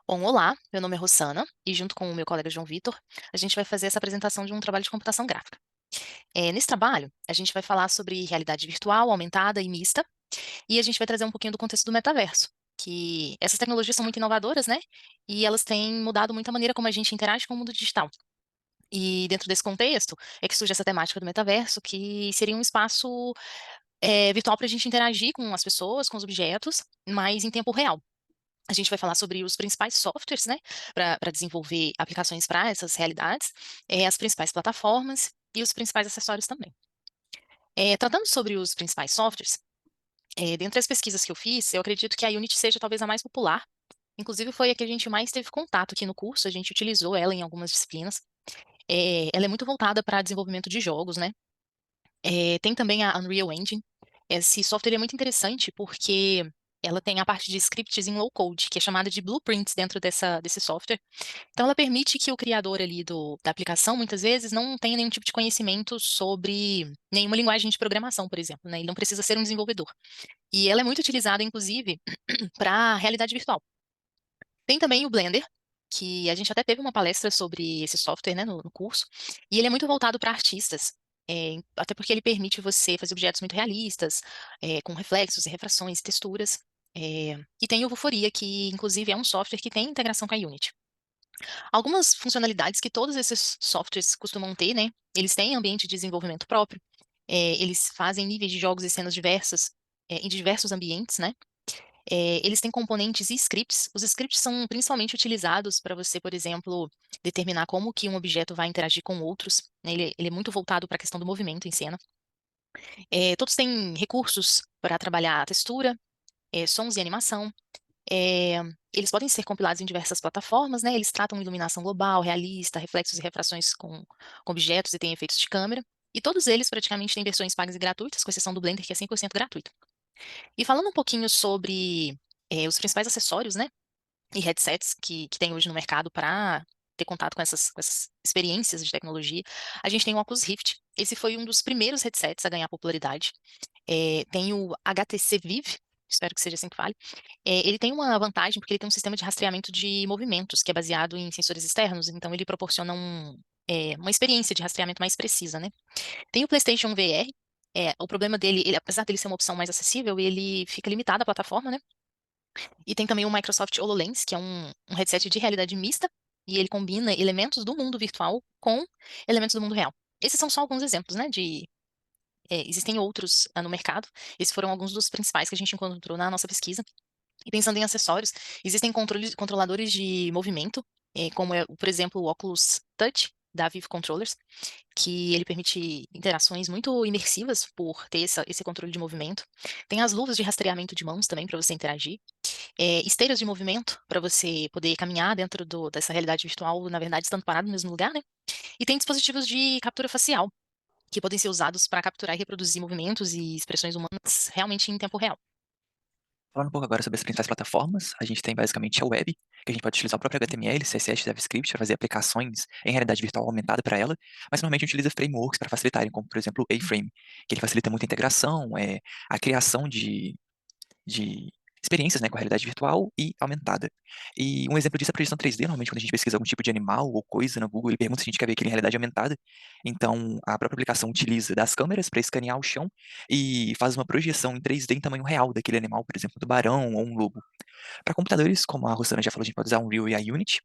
Bom, olá, meu nome é Rossana e junto com o meu colega João Vitor, a gente vai fazer essa apresentação de um trabalho de computação gráfica. Nesse trabalho, a gente vai falar sobre realidade virtual, aumentada e mista, e a gente vai trazer um pouquinho do contexto do metaverso, que essas tecnologias são muito inovadoras, né? E elas têm mudado muito a maneira como a gente interage com o mundo digital. E dentro desse contexto é que surge essa temática do metaverso, que seria um espaço virtual para a gente interagir com as pessoas, com os objetos, mas em tempo real. A gente vai falar sobre os principais softwares, né, para desenvolver aplicações para essas realidades, as principais plataformas e os principais acessórios também. Tratando sobre os principais softwares, dentre as pesquisas que eu fiz, eu acredito que a Unity seja talvez a mais popular. Inclusive foi a que a gente mais teve contato aqui no curso, a gente utilizou ela em algumas disciplinas. Ela é muito voltada para desenvolvimento de jogos, né? Tem também a Unreal Engine. Esse software é muito interessante porque ela tem a parte de scripts em low code, que é chamada de blueprints dentro desse software. Então, ela permite que o criador ali da aplicação, muitas vezes, não tenha nenhum tipo de conhecimento sobre nenhuma linguagem de programação, por exemplo, né? Ele não precisa ser um desenvolvedor. E ela é muito utilizada, inclusive, para realidade virtual. Tem também o Blender, que a gente até teve uma palestra sobre esse software, né, no curso, e ele é muito voltado para artistas, até porque ele permite você fazer objetos muito realistas, com reflexos e refrações, texturas. E tem o Vuforia, que inclusive é um software que tem integração com a Unity. Algumas funcionalidades que todos esses softwares costumam ter, né? Eles têm ambiente de desenvolvimento próprio, eles fazem níveis de jogos e cenas diversas, em diversos ambientes, né? Eles têm componentes e scripts. Os scripts são principalmente utilizados para você, por exemplo, determinar como que um objeto vai interagir com outros, né? Ele é muito voltado para a questão do movimento em cena. Todos têm recursos para trabalhar a textura, sons e animação. É, Eles podem ser compilados em diversas plataformas, né? Eles tratam iluminação global, realista, reflexos e refrações com objetos e têm efeitos de câmera. E todos eles praticamente têm versões pagas e gratuitas, com exceção do Blender, que é 100% gratuito. E falando um pouquinho sobre os principais acessórios, né? E headsets que tem hoje no mercado para ter contato com essas experiências de tecnologia, a gente tem o Oculus Rift. Esse foi um dos primeiros headsets a ganhar popularidade. Tem o HTC Vive, espero que seja assim que fale. Ele tem uma vantagem porque ele tem um sistema de rastreamento de movimentos, que é baseado em sensores externos, então ele proporciona uma experiência de rastreamento mais precisa, né? Tem o PlayStation VR. O problema dele, apesar dele ser uma opção mais acessível, ele fica limitado à plataforma, né? E tem também o Microsoft HoloLens, que é um headset de realidade mista, e ele combina elementos do mundo virtual com elementos do mundo real. Esses são só alguns exemplos, né, existem outros no mercado. Esses foram alguns dos principais que a gente encontrou na nossa pesquisa. E pensando em acessórios, existem controladores de movimento, como é, por exemplo, o Oculus Touch, da Vive Controllers, que ele permite interações muito imersivas por ter esse controle de movimento. Tem as luvas de rastreamento de mãos também para você interagir. Esteiras de movimento para você poder caminhar dentro dessa realidade virtual, na verdade, estando parado no mesmo lugar, né? E tem dispositivos de captura facial, que podem ser usados para capturar e reproduzir movimentos e expressões humanas realmente em tempo real. Falando um pouco agora sobre as principais plataformas, a gente tem basicamente a web, que a gente pode utilizar o próprio HTML, CSS, JavaScript para fazer aplicações em realidade virtual aumentada para ela, mas normalmente utiliza frameworks para facilitarem, como por exemplo o A-Frame, que ele facilita muito a integração, a criação de experiências, né, com a realidade virtual e aumentada. E um exemplo disso é a projeção 3D. Normalmente, quando a gente pesquisa algum tipo de animal ou coisa no Google, ele pergunta se a gente quer ver aquilo em realidade aumentada. Então, a própria aplicação utiliza das câmeras para escanear o chão e faz uma projeção em 3D em tamanho real daquele animal, por exemplo, um tubarão ou um lobo. Para computadores, como a Rosana já falou, a gente pode usar o Unreal e a Unity.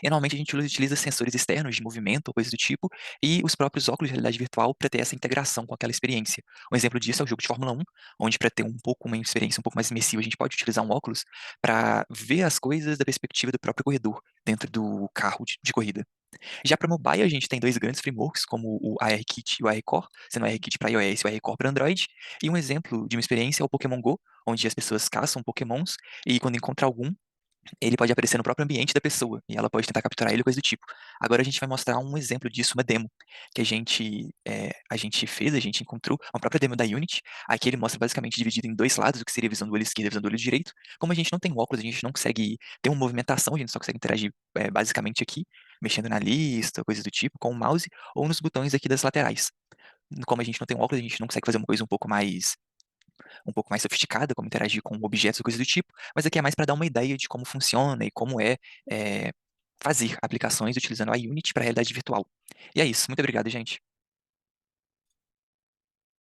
E normalmente a gente utiliza sensores externos de movimento ou coisa do tipo, e os próprios óculos de realidade virtual para ter essa integração com aquela experiência. Um exemplo disso é o jogo de Fórmula 1, onde para ter uma experiência um pouco mais imersiva, a gente pode utilizar um óculos para ver as coisas da perspectiva do próprio corredor, dentro do carro de corrida. Já para mobile, a gente tem dois grandes frameworks, como o ARKit e o ARCore, sendo o ARKit para iOS e o ARCore para Android. E um exemplo de uma experiência é o Pokémon Go, onde as pessoas caçam Pokémons e quando encontra algum, ele pode aparecer no próprio ambiente da pessoa e ela pode tentar capturar ele, coisa do tipo. Agora a gente vai mostrar um exemplo disso, uma demo que a gente fez, a gente encontrou uma própria demo da Unity. Aqui ele mostra basicamente dividido em dois lados, o que seria a visão do olho esquerdo e a visão do olho direito. Como a gente não tem óculos, a gente não consegue ter uma movimentação, a gente só consegue interagir basicamente aqui, mexendo na lista, coisas do tipo, com o mouse ou nos botões aqui das laterais. Como a gente não tem óculos, a gente não consegue fazer uma coisa um pouco mais um pouco mais sofisticada, como interagir com objetos ou coisas do tipo, mas aqui é mais para dar uma ideia de como funciona e como é, fazer aplicações utilizando a Unity para realidade virtual. E é isso. Muito obrigado, gente.